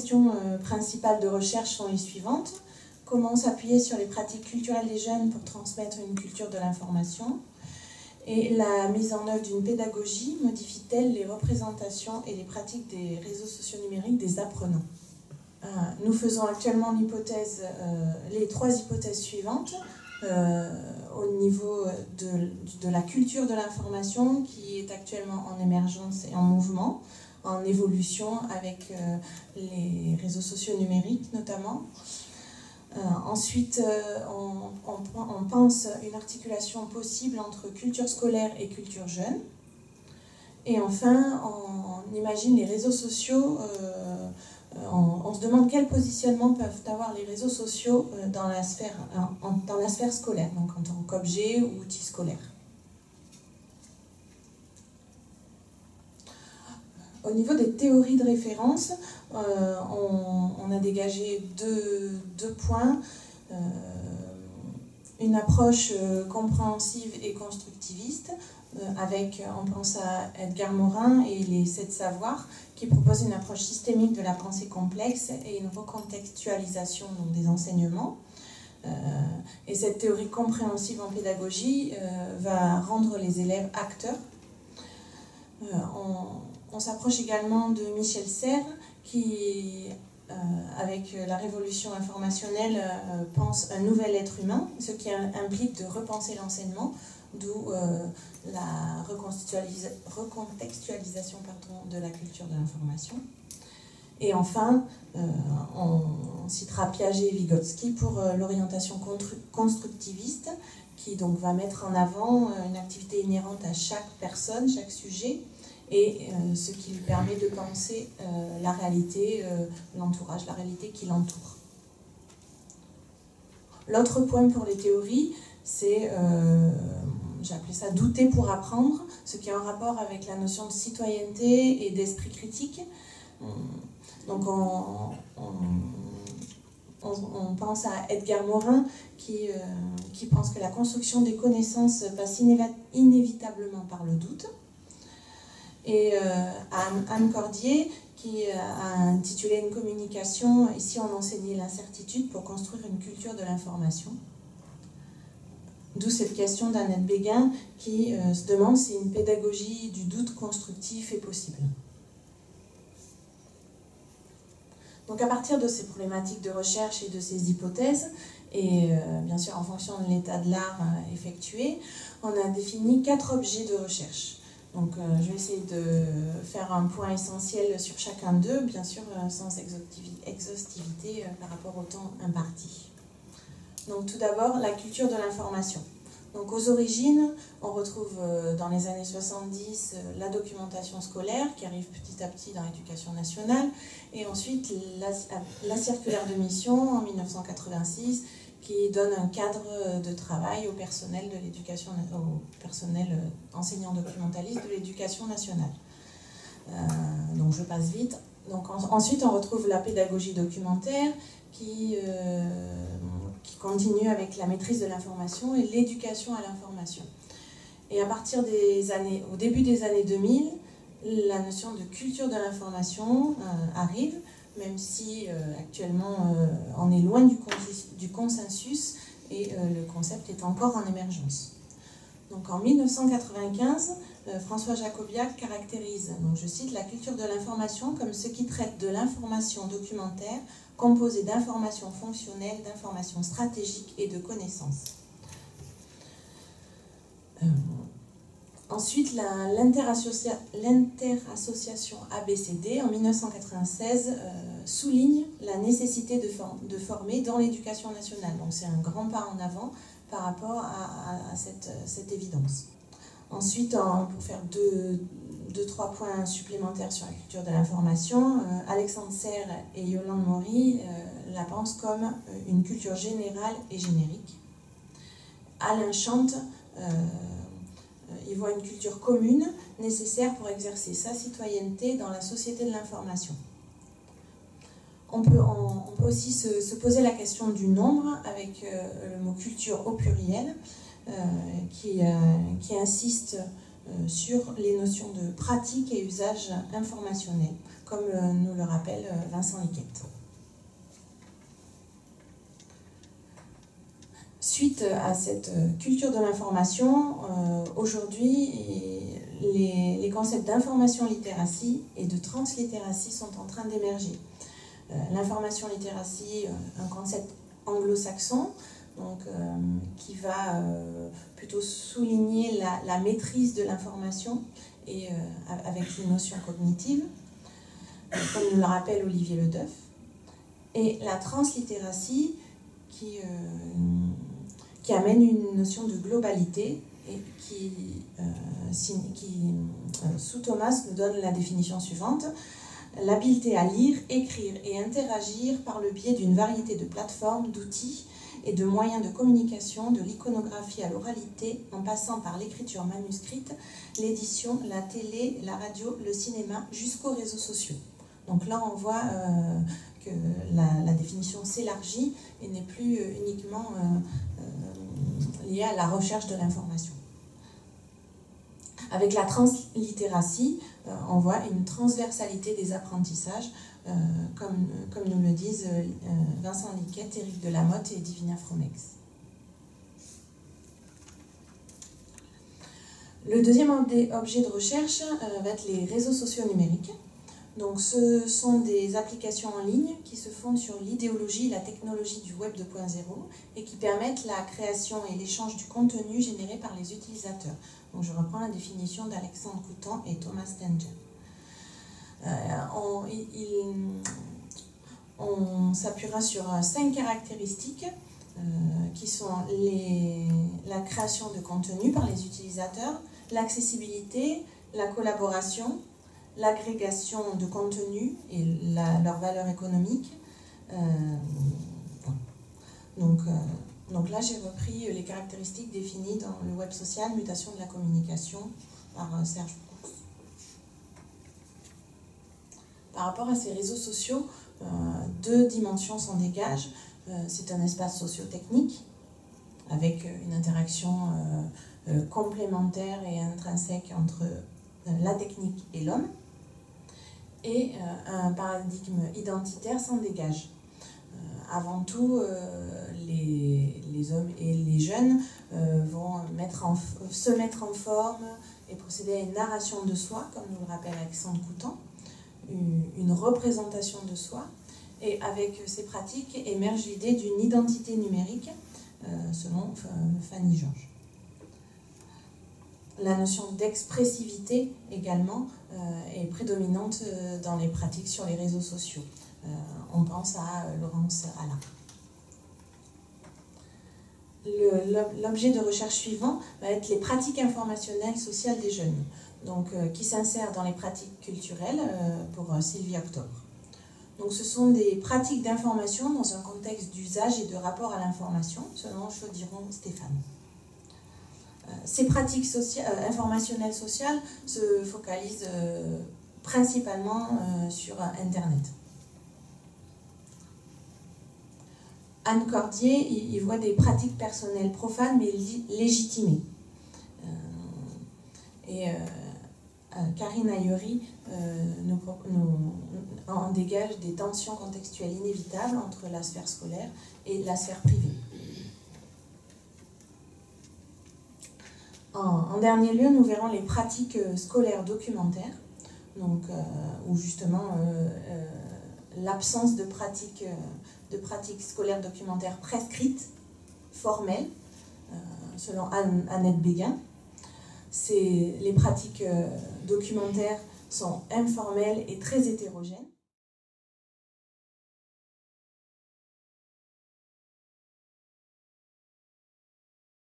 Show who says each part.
Speaker 1: questions principales de recherche sont les suivantes. Comment s'appuyer sur les pratiques culturelles des jeunes pour transmettre une culture de l'information? Et la mise en œuvre d'une pédagogie modifie-t-elle les représentations et les pratiques des réseaux sociaux numériques des apprenants? Nous faisons actuellement les trois hypothèses suivantes au niveau de la culture de l'information qui est actuellement en émergence et en mouvement, en évolution avec les réseaux sociaux numériques notamment. Ensuite, on pense une articulation possible entre culture scolaire et culture jeune. Et enfin, on imagine les réseaux sociaux, on se demande quel positionnement peuvent avoir les réseaux sociaux dans la sphère scolaire, donc en tant qu'objet ou outil scolaire. Au niveau des théories de référence, on a dégagé deux points. Une approche compréhensive et constructiviste, on pense à Edgar Morin et les 7 savoirs, qui proposent une approche systémique de la pensée complexe et une recontextualisation donc, des enseignements. Et cette théorie compréhensive en pédagogie va rendre les élèves acteurs. On s'approche également de Michel Serres, qui, avec la révolution informationnelle, pense un nouvel être humain, ce qui implique de repenser l'enseignement, d'où la recontextualisation de la culture de l'information. Et enfin, on citera Piaget et Vygotsky pour l'orientation constructiviste, qui donc va mettre en avant une activité inhérente à chaque personne, chaque sujet, et ce qui lui permet de penser la réalité, l'entourage, la réalité qui l'entoure. L'autre point pour les théories, c'est, j'ai appelé ça douter pour apprendre, ce qui est en rapport avec la notion de citoyenneté et d'esprit critique. Donc on pense à Edgar Morin qui pense que la construction des connaissances passe inévitablement par le doute. Et Anne Cordier qui a intitulé une communication « Ici on enseignait l'incertitude pour construire une culture de l'information ». D'où cette question d'Annette Béguin qui se demande si une pédagogie du doute constructif est possible. Donc à partir de ces problématiques de recherche et de ces hypothèses, et bien sûr en fonction de l'état de l'art effectué, on a défini 4 objets de recherche. Donc je vais essayer de faire un point essentiel sur chacun d'eux, bien sûr sans exhaustivité par rapport au temps imparti. Donc tout d'abord, la culture de l'information. Donc aux origines, on retrouve dans les années 70 la documentation scolaire qui arrive petit à petit dans l'éducation nationale, et ensuite la circulaire de mission en 1986 qui donne un cadre de travail au personnel de l'éducation, au personnel enseignant documentaliste de l'éducation nationale. Donc je passe vite. Donc ensuite on retrouve la pédagogie documentaire qui continue avec la maîtrise de l'information et l'éducation à l'information. Et à partir au début des années 2000, la notion de culture de l'information arrive, même si actuellement on est loin du consensus et le concept est encore en émergence. Donc en 1995, François Jacobiac caractérise, donc je cite, la culture de l'information comme ce qui traite de l'information documentaire composée d'informations fonctionnelles, d'informations stratégiques et de connaissances. Ensuite, l'inter-association ABCD en 1996 souligne la nécessité de former dans l'éducation nationale. Donc c'est un grand pas en avant par rapport à cette évidence. Ensuite, pour faire deux, trois points supplémentaires sur la culture de l'information, Alexandre Serres et Yolande Maury la pensent comme une culture générale et générique. Alain Chante il voit une culture commune nécessaire pour exercer sa citoyenneté dans la société de l'information. On peut aussi se poser la question du nombre avec le mot culture au pluriel qui insiste sur les notions de pratique et usage informationnel. comme nous le rappelle Vincent Liquette. Suite à cette culture de l'information, aujourd'hui, les concepts d'information littératie et de translittératie sont en train d'émerger. L'information littératie, un concept anglo-saxon, donc, qui va plutôt souligner la maîtrise de l'information et avec une notion cognitive, comme nous le rappelle Olivier Ledeuf. Et la translittératie qui amène une notion de globalité et qui sous Thomas, nous donne la définition suivante: l'habileté à lire, écrire et interagir par le biais d'une variété de plateformes, d'outils et de moyens de communication, de l'iconographie à l'oralité, en passant par l'écriture manuscrite, l'édition, la télé, la radio, le cinéma, jusqu'aux réseaux sociaux. Donc là, on voit que la définition s'élargit et n'est plus uniquement liée à la recherche de l'information. Avec la translittératie, on voit une transversalité des apprentissages, comme nous le disent Vincent Liquette, Éric Delamotte et Divina Fromex. Le deuxième objet de recherche va être les réseaux sociaux numériques. Donc, ce sont des applications en ligne qui se fondent sur l'idéologie et la technologie du Web 2.0 et qui permettent la création et l'échange du contenu généré par les utilisateurs. Donc, je reprends la définition d'Alexandre Coutan et Thomas Stenger. On s'appuiera sur 5 caractéristiques qui sont la création de contenu par les utilisateurs, l'accessibilité, la collaboration, l'agrégation de contenu et leur valeur économique. Donc là, j'ai repris les caractéristiques définies dans le web social, mutation de la communication, par Serge Proux. Par rapport à ces réseaux sociaux, 2 dimensions s'en dégagent. C'est un espace socio-technique, avec une interaction complémentaire et intrinsèque entre la technique et l'homme. Et un paradigme identitaire s'en dégage. Avant tout, les hommes et les jeunes vont se mettre en forme et procéder à une narration de soi, comme nous le rappelle Alexandre Coutan, une représentation de soi. Et avec ces pratiques émerge l'idée d'une identité numérique, selon Fanny Georges. La notion d'expressivité également est prédominante dans les pratiques sur les réseaux sociaux. On pense à Laurence Alain. L'objet de recherche suivant va être les pratiques informationnelles sociales des jeunes, donc, qui s'insèrent dans les pratiques culturelles pour Sylvie Octobre. Donc, ce sont des pratiques d'information dans un contexte d'usage et de rapport à l'information, selon Chaudiron-Stéphane. Ces pratiques informationnelles sociales se focalisent principalement sur Internet. Anne Cordier y voit des pratiques personnelles profanes mais légitimées. Karine Ayori en dégage des tensions contextuelles inévitables entre la sphère scolaire et la sphère privée. En dernier lieu, nous verrons les pratiques scolaires documentaires, donc, où justement l'absence de pratiques scolaires documentaires prescrites, formelles, selon Annette Béguin. Les pratiques documentaires sont informelles et très hétérogènes.